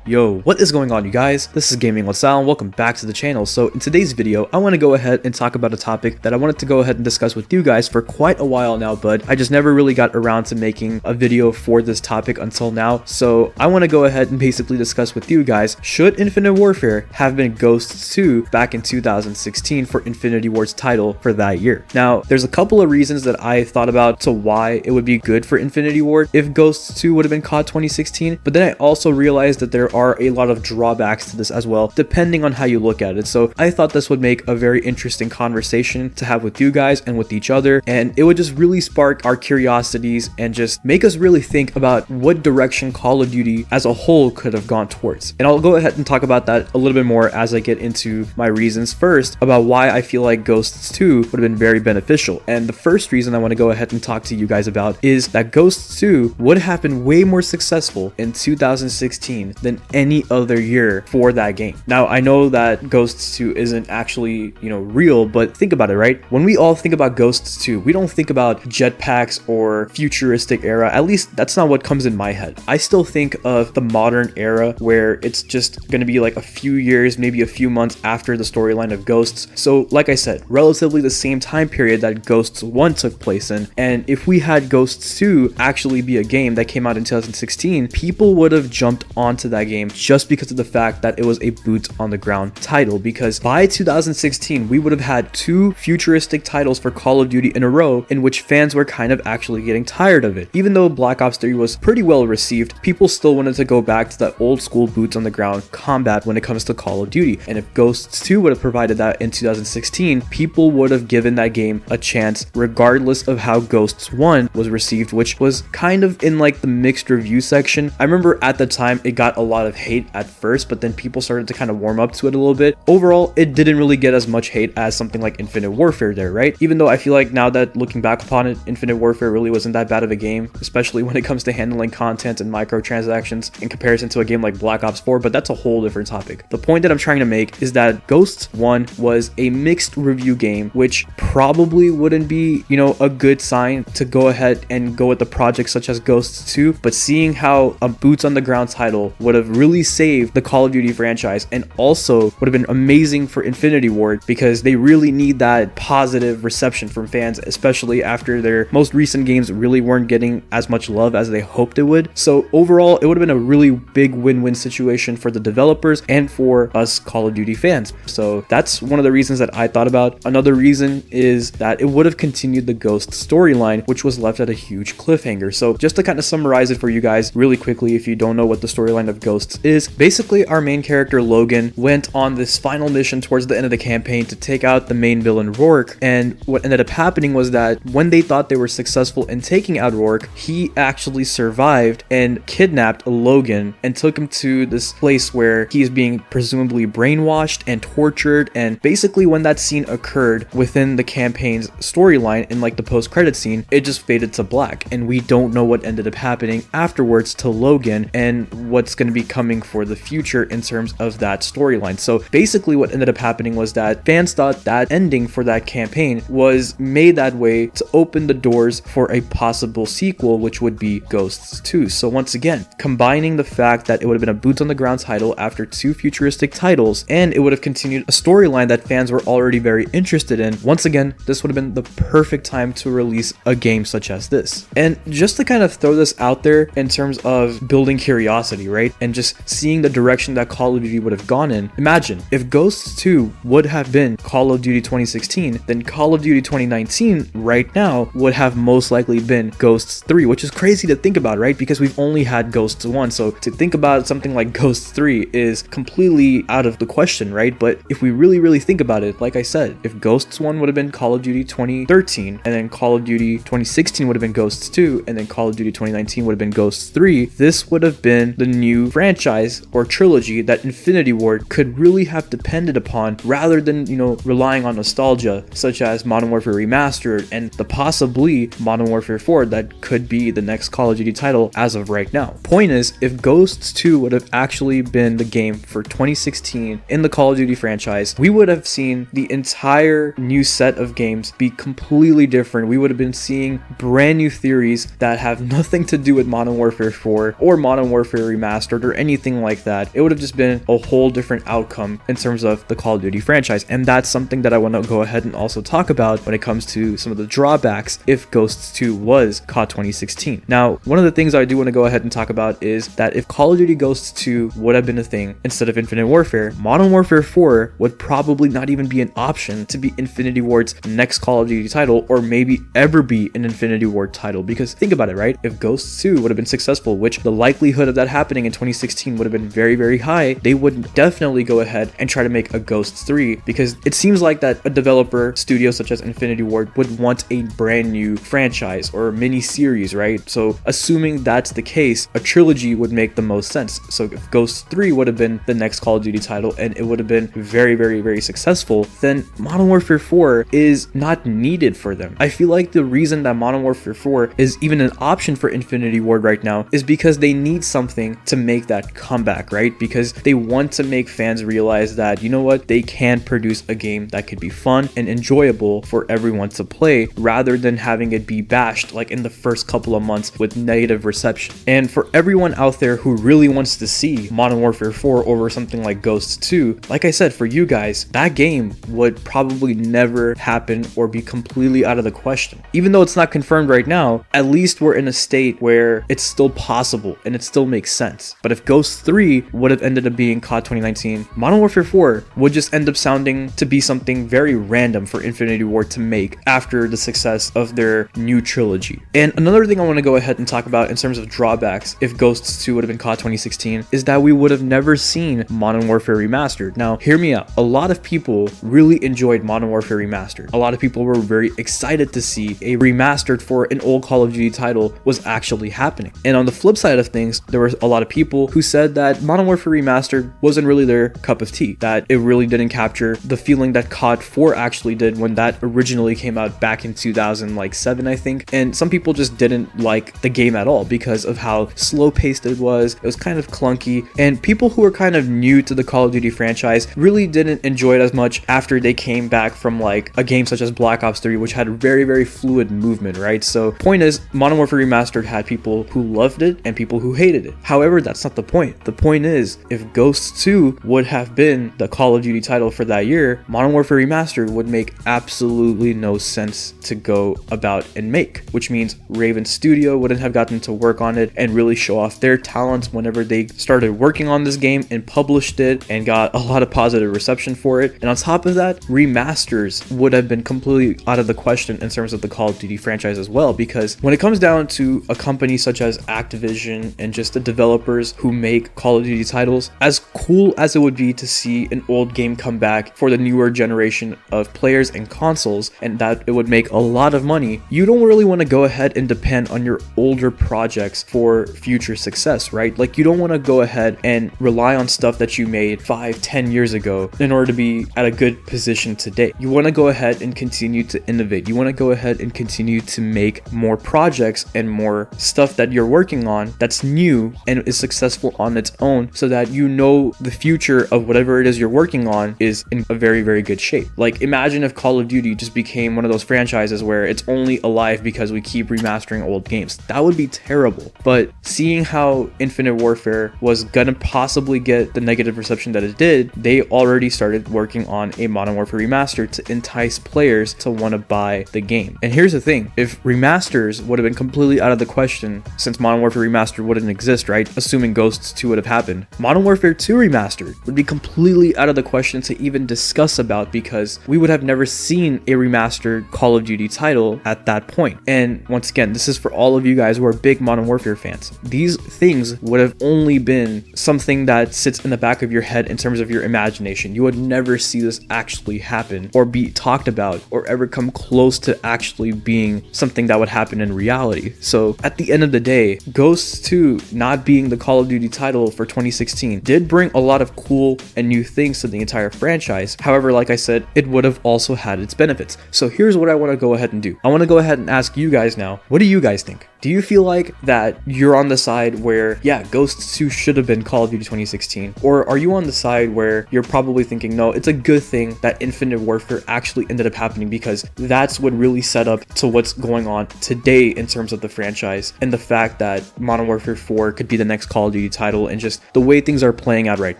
Yo, what is going on, you guys? This is Gaming with Sal and welcome back to the channel. So in today's video, I want to go ahead and talk about a topic that I wanted to go ahead and discuss with you guys for quite a while now, but I just never really got around to making a video for this topic until now. So I want to go ahead and basically discuss with you guys, should Infinite Warfare have been Ghosts 2 back in 2016 for Infinity Ward's title for that year? Now, there's a couple of reasons that I thought about to why it would be good for Infinity Ward if Ghosts 2 would have been COD 2016, but then I also realized that there are a lot of drawbacks to this as well, depending on how you look at it. So I thought this would make a very interesting conversation to have with you guys and with each other, and it would just really spark our curiosities and just make us really think about what direction Call of Duty as a whole could have gone towards. And I'll go ahead and talk about that a little bit more as I get into my reasons first about why I feel like Ghosts 2 would have been very beneficial. And the first reason I want to go ahead and talk to you guys about is that Ghosts 2 would have been way more successful in 2016 than any other year for that game. Now, I know that Ghosts 2 isn't actually, real, but think about it, right? When we all think about Ghosts 2, we don't think about jetpacks or futuristic era. At least that's not what comes in my head. I still think of the modern era where it's just going to be like a few years, maybe a few months after the storyline of Ghosts. So like I said, relatively the same time period that Ghosts 1 took place in. And if we had Ghosts 2 actually be a game that came out in 2016, people would have jumped onto that game just because of the fact that it was a boots on the ground title, because by 2016 we would have had two futuristic titles for Call of Duty in a row in which fans were kind of actually getting tired of it. Even though Black Ops 3 was pretty well received, people still wanted to go back to that old school boots on the ground combat when it comes to Call of Duty. And if Ghosts 2 would have provided that in 2016, people would have given that game a chance regardless of how Ghosts 1 was received, which was kind of in like the mixed review section. I remember at the time it got a lot of hate at first, but then people started to kind of warm up to it a little bit. Overall, it didn't really get as much hate as something like Infinite Warfare there, right? Even though I feel like now that looking back upon it, Infinite Warfare really wasn't that bad of a game, especially when it comes to handling content and microtransactions in comparison to a game like Black Ops 4, but that's a whole different topic. The point that I'm trying to make is that Ghosts 1 was a mixed review game, which probably wouldn't be, a good sign to go ahead and go with the project such as Ghosts 2, but seeing how a boots on the ground title would have really saved the Call of Duty franchise and also would have been amazing for Infinity Ward because they really need that positive reception from fans, especially after their most recent games really weren't getting as much love as they hoped it would. So overall, it would have been a really big win-win situation for the developers and for us Call of Duty fans. So that's one of the reasons that I thought about. Another reason is that it would have continued the Ghost storyline, which was left at a huge cliffhanger. So just to kind of summarize it for you guys really quickly, if you don't know what the storyline of Ghosts is, basically our main character Logan went on this final mission towards the end of the campaign to take out the main villain Rourke, and what ended up happening was that when they thought they were successful in taking out Rourke, he actually survived and kidnapped Logan and took him to this place where he is being presumably brainwashed and tortured. And basically when that scene occurred within the campaign's storyline in like the post-credit scene, it just faded to black and we don't know what ended up happening afterwards to Logan and what's going to be coming for the future in terms of that storyline. So basically what ended up happening was that fans thought that ending for that campaign was made that way to open the doors for a possible sequel, which would be Ghosts 2. So once again, combining the fact that it would have been a boots on the ground title after two futuristic titles, and it would have continued a storyline that fans were already very interested in, once again, this would have been the perfect time to release a game such as this. And just to kind of throw this out there in terms of building curiosity, right? And just seeing the direction that Call of Duty would have gone in. Imagine if Ghosts 2 would have been Call of Duty 2016, then Call of Duty 2019 right now would have most likely been Ghosts 3, which is crazy to think about, right? Because we've only had Ghosts 1. So to think about something like Ghosts 3 is completely out of the question, right? But if we really think about it, like I said, if Ghosts 1 would have been Call of Duty 2013, and then Call of Duty 2016 would have been Ghosts 2, and then Call of Duty 2019 would have been Ghosts 3, this would have been the new franchise or trilogy that Infinity Ward could really have depended upon rather than, relying on nostalgia such as Modern Warfare Remastered and the possibly Modern Warfare 4 that could be the next Call of Duty title as of right now. Point is, if Ghosts 2 would have actually been the game for 2016 in the Call of Duty franchise, we would have seen the entire new set of games be completely different. We would have been seeing brand new theories that have nothing to do with Modern Warfare 4 or Modern Warfare Remastered or anything like that. It would have just been a whole different outcome in terms of the Call of Duty franchise. And that's something that I want to go ahead and also talk about when it comes to some of the drawbacks if Ghosts 2 was COD 2016. Now, one of the things I do want to go ahead and talk about is that if Call of Duty Ghosts 2 would have been a thing instead of Infinite Warfare, Modern Warfare 4 would probably not even be an option to be Infinity Ward's next Call of Duty title, or maybe ever be an Infinity Ward title. Because think about it, right? If Ghosts 2 would have been successful, which the likelihood of that happening in 2016 would have been very, very high, they would definitely go ahead and try to make a Ghosts 3, because it seems like that a developer studio such as Infinity Ward would want a brand new franchise or mini series, right? So assuming that's the case, a trilogy would make the most sense. So if Ghosts 3 would have been the next Call of Duty title and it would have been very, very, very successful, then Modern Warfare 4 is not needed for them. I feel like the reason that Modern Warfare 4 is even an option for Infinity Ward right now is because they need something to make that comeback, right? Because they want to make fans realize that, you know what, they can produce a game that could be fun and enjoyable for everyone to play, rather than having it be bashed like in the first couple of months with negative reception. And for everyone out there who really wants to see Modern Warfare 4 over something like Ghosts 2, like I said, for you guys, that game would probably never happen or be completely out of the question. Even though it's not confirmed right now, at least we're in a state where it's still possible and it still makes sense. But if Ghosts 3 would have ended up being COD 2019, Modern Warfare 4 would just end up sounding to be something very random for Infinity Ward to make after the success of their new trilogy. And another thing I want to go ahead and talk about in terms of drawbacks if Ghosts 2 would have been COD 2016 is that we would have never seen Modern Warfare Remastered. Now, hear me out. A lot of people really enjoyed Modern Warfare Remastered. A lot of people were very excited to see a remastered for an old Call of Duty title was actually happening. And on the flip side of things, there were a lot of people who said that Modern Warfare Remastered wasn't really their cup of tea, that it really didn't capture the feeling that COD 4 actually did when that originally came out back in 2007, I think. And some people just didn't like the game at all because of how slow paced it was. It was kind of clunky, and people who were kind of new to the Call of Duty franchise really didn't enjoy it as much after they came back from like a game such as Black Ops 3, which had very, very fluid movement, right? So point is, Modern Warfare Remastered had people who loved it and people who hated it. However, that's not the point. The point is, if Ghosts 2 would have been the Call of Duty title for that year, Modern Warfare Remastered would make absolutely no sense to go about and make, which means Raven Studio wouldn't have gotten to work on it and really show off their talents whenever they started working on this game and published it and got a lot of positive reception for it. And on top of that, remasters would have been completely out of the question in terms of the Call of Duty franchise as well, because when it comes down to a company such as Activision and just the developers who make Call of Duty titles, as cool as it would be to see an old game come back for the newer generation of players and consoles, and that it would make a lot of money, you don't really want to go ahead and depend on your older projects for future success, right? Like, you don't want to go ahead and rely on stuff that you made 5-10 years ago in order to be at a good position today. You want to go ahead and continue to innovate. You want to go ahead and continue to make more projects and more stuff that you're working on that's new and is successful on its own, so that you know the future of whatever it is you're working on is in a very, very good shape. Like, imagine if Call of Duty just became one of those franchises where it's only alive because we keep remastering old games. That would be terrible. But seeing how Infinite Warfare was gonna possibly get the negative reception that it did, they already started working on a Modern Warfare Remastered to entice players to want to buy the game. And here's the thing, if remasters would have been completely out of the question, since Modern Warfare Remastered wouldn't exist, right? Assuming Ghosts 2 would have happened, Modern Warfare 2 Remastered would be completely out of the question to even discuss about, because we would have never seen a remastered Call of Duty title at that point. And once again, this is for all of you guys who are big Modern Warfare fans. These things would have only been something that sits in the back of your head in terms of your imagination. You would never see this actually happen or be talked about or ever come close to actually being something that would happen in reality. So at the end of the day, Ghosts 2 not being the Call of Duty title for 2016 did bring a lot of cool and new things to the entire franchise. However, like I said, it would have also had its benefits. So here's what I want to go ahead and do. I want to go ahead and ask you guys now, what do you guys think? Do you feel like that you're on the side where, yeah, Ghosts 2 should have been Call of Duty 2016? Or are you on the side where you're probably thinking, no, it's a good thing that Infinite Warfare actually ended up happening, because that's what really set up to what's going on today in terms of the franchise, and the fact that Modern Warfare 4 could be the next Call of Duty movie title and just the way things are playing out right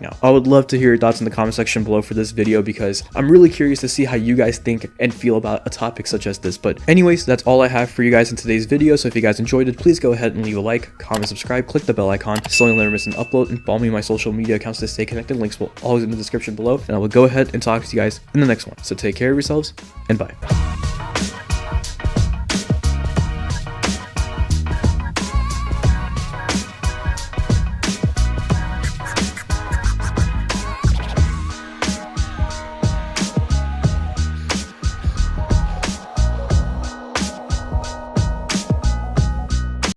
now. I would love to hear your thoughts in the comment section below for this video because I'm really curious to see how you guys think and feel about a topic such as this. But anyways, that's all I have for you guys in today's video. So if you guys enjoyed it, please go ahead and leave a like, comment, subscribe, click the bell icon so you'll never miss an upload, and follow me on my social media accounts to stay connected. Links will always in the description below, and I will go ahead and talk to you guys in the next one. So take care of yourselves and bye.